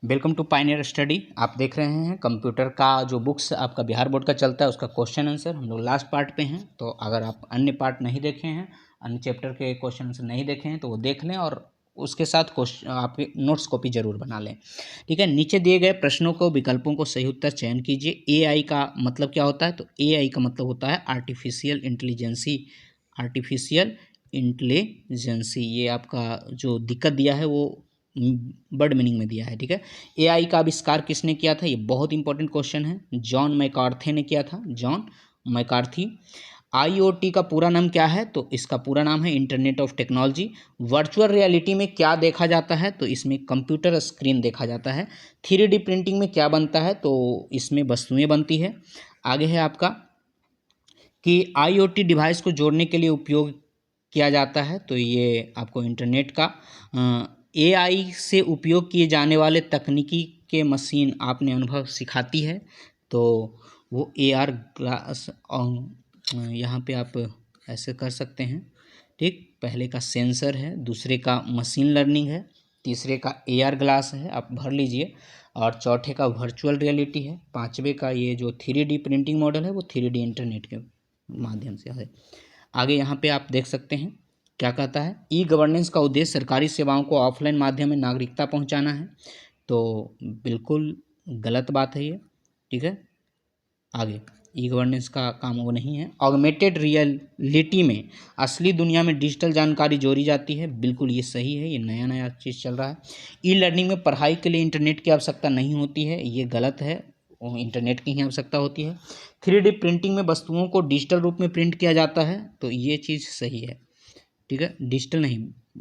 Welcome to pioneer study. आप देख रहे हैं कंप्यूटर का जो बुक्स आपका बिहार बोर्ड का चलता है उसका क्वेश्चन आंसर। हम लोग लास्ट पार्ट पे हैं, तो अगर आप अन्य पार्ट नहीं देखे हैं, अन्य चैप्टर के क्वेश्चन आंसर नहीं देखे हैं तो वो देख लें और उसके साथ क्वेश्चन आपके नोट्स कॉपी जरूर बना लें। ठीक है, नीचे दिए गए प्रश्नों को विकल्पों को सही उत्तर चयन कीजिए। एआई का मतलब क्या होता है? तो एआई का मतलब होता है आर्टिफिशियल इंटेलिजेंसी। आर्टिफिशियल इंटेलिजेंसी, ये आपका जो दिक्कत दिया है वो बर्ड मीनिंग में दिया है। ठीक है, एआई का आविष्कार किसने किया था? ये बहुत इंपॉर्टेंट क्वेश्चन है। जॉन मैकार्थी ने किया था, जॉन मैकार्थी। आईओटी का पूरा नाम क्या है? तो इसका पूरा नाम है internet of technology. Virtual reality में क्या देखा जाता है? तो इसमें कंप्यूटर स्क्रीन देखा जाता है। 3D प्रिंटिंग में क्या बनता है? तो इसमें वस्तुएं बनती है। आगे है आपका कि आईओटी डिवाइस को जोड़ने के लिए उपयोग किया जाता है, तो ये आपको इंटरनेट का एआई से उपयोग किए जाने वाले तकनीकी के मशीन आपने अनुभव सिखाती है, तो वो एआर ग्लास यहाँ पे आप ऐसे कर सकते हैं। ठीक, पहले का सेंसर है, दूसरे का मशीन लर्निंग है, तीसरे का एआर ग्लास है, आप भर लीजिए, और चौथे का वर्चुअल रियलिटी है, पांचवे का ये जो 3D प्रिंटिंग मॉडल है वो 3D इंटरनेट के माध्यम से है। आगे यहाँ पे आप देख सकते हैं क्या कहता है, ई गवर्नेंस का उद्देश्य सरकारी सेवाओं को ऑफलाइन माध्यम में नागरिकता पहुँचाना है, तो बिल्कुल गलत बात है ये। ठीक है, आगे ई गवर्नेंस का काम वो नहीं है। ऑगमेंटेड रियलिटी में असली दुनिया में डिजिटल जानकारी जोड़ी जाती है, बिल्कुल ये सही है, ये नया नया चीज़ चल रहा है। ई लर्निंग में पढ़ाई के लिए इंटरनेट की आवश्यकता नहीं होती है, ये गलत है, इंटरनेट की ही आवश्यकता होती है। 3D प्रिंटिंग में वस्तुओं को डिजिटल रूप में प्रिंट किया जाता है, तो ये चीज़ सही है। ठीक है, डिजिटल नहीं,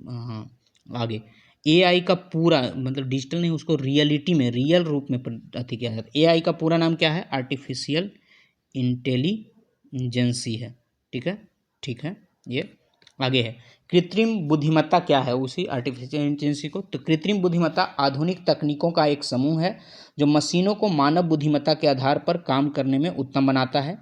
हाँ। आगे एआई का पूरा मतलब डिजिटल नहीं, उसको रियलिटी में रियल रूप में अति किया जाता है। एआई का पूरा नाम क्या है? आर्टिफिशियल इंटेलिजेंसी है। ठीक है, ठीक है, ये आगे है। कृत्रिम बुद्धिमत्ता क्या है? उसी आर्टिफिशियल इंटेलिजेंसी को, तो कृत्रिम बुद्धिमत्ता आधुनिक तकनीकों का एक समूह है जो मशीनों को मानव बुद्धिमत्ता के आधार पर काम करने में उत्तम बनाता है।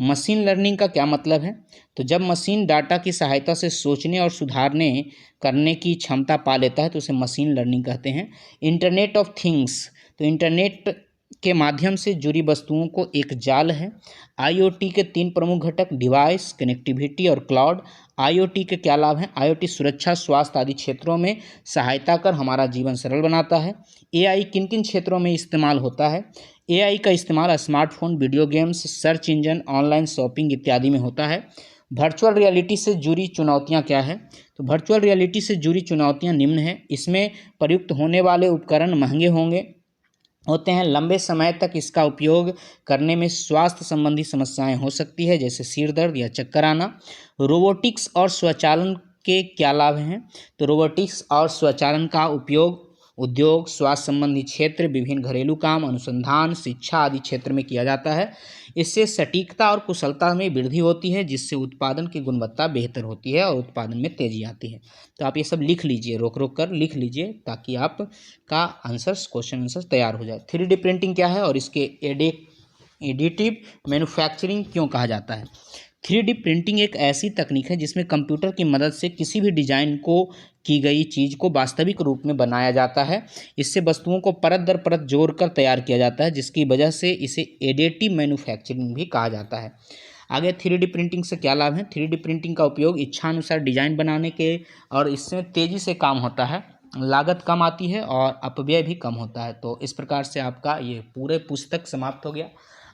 मशीन लर्निंग का क्या मतलब है? तो जब मशीन डाटा की सहायता से सोचने और सुधारने करने की क्षमता पा लेता है तो उसे मशीन लर्निंग कहते हैं। इंटरनेट ऑफ थिंग्स, तो इंटरनेट के माध्यम से जुड़ी वस्तुओं को एक जाल है। आईओटी के 3 प्रमुख घटक डिवाइस, कनेक्टिविटी और क्लाउड। आईओटी के क्या लाभ हैं? आईओटी सुरक्षा, स्वास्थ्य आदि क्षेत्रों में सहायता कर हमारा जीवन सरल बनाता है। एआई किन किन क्षेत्रों में इस्तेमाल होता है? एआई का इस्तेमाल smartphone, video games, search engine, online shopping इत्यादि में होता है। वर्चुअल रियलिटी से जुड़ी चुनौतियां क्या है? तो वर्चुअल रियलिटी से जुड़ी चुनौतियां निम्न हैं। इसमें प्रयुक्त होने वाले उपकरण महंगे होते हैं। लंबे समय तक इसका उपयोग करने में स्वास्थ्य संबंधी समस्याएं हो सकती है, जैसे सिर दर्द या चक्कर आना। रोबोटिक्स और स्वचालन के क्या लाभ हैं? तो रोबोटिक्स और स्वचालन का उपयोग उद्योग, स्वास्थ्य संबंधी क्षेत्र, विभिन्न घरेलू काम, अनुसंधान, शिक्षा आदि क्षेत्र में किया जाता है। इससे सटीकता और कुशलता में वृद्धि होती है, जिससे उत्पादन की गुणवत्ता बेहतर होती है और उत्पादन में तेजी आती है। तो आप ये सब लिख लीजिए, रोक रोक कर लिख लीजिए, ताकि आप का आंसर्स, क्वेश्चन आंसर्स तैयार हो जाए। 3D प्रिंटिंग क्या है और इसके एडिटिव मैन्युफैक्चरिंग क्यों कहा जाता है? 3D प्रिंटिंग एक ऐसी तकनीक है जिसमें कंप्यूटर की मदद से किसी भी डिजाइन को की गई चीज़ को वास्तविक रूप में बनाया जाता है। इससे वस्तुओं को परत दर परत जोड़कर तैयार किया जाता है, जिसकी वजह से इसे एडिटिव मैन्युफैक्चरिंग भी कहा जाता है। आगे 3D प्रिंटिंग से क्या लाभ है? 3D प्रिंटिंग का उपयोग इच्छानुसार डिजाइन बनाने के, और इससे तेज़ी से काम होता है, लागत कम आती है और अपव्यय भी कम होता है। तो इस प्रकार से आपका ये पूरे पुस्तक समाप्त हो गया।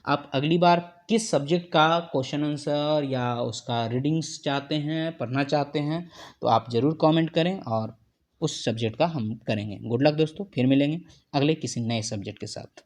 आप अगली बार किस सब्जेक्ट का क्वेश्चन आंसर या उसका रीडिंग्स चाहते हैं, पढ़ना चाहते हैं, तो आप ज़रूर कमेंट करें और उस सब्जेक्ट का हम करेंगे। गुड लक दोस्तों, फिर मिलेंगे अगले किसी नए सब्जेक्ट के साथ।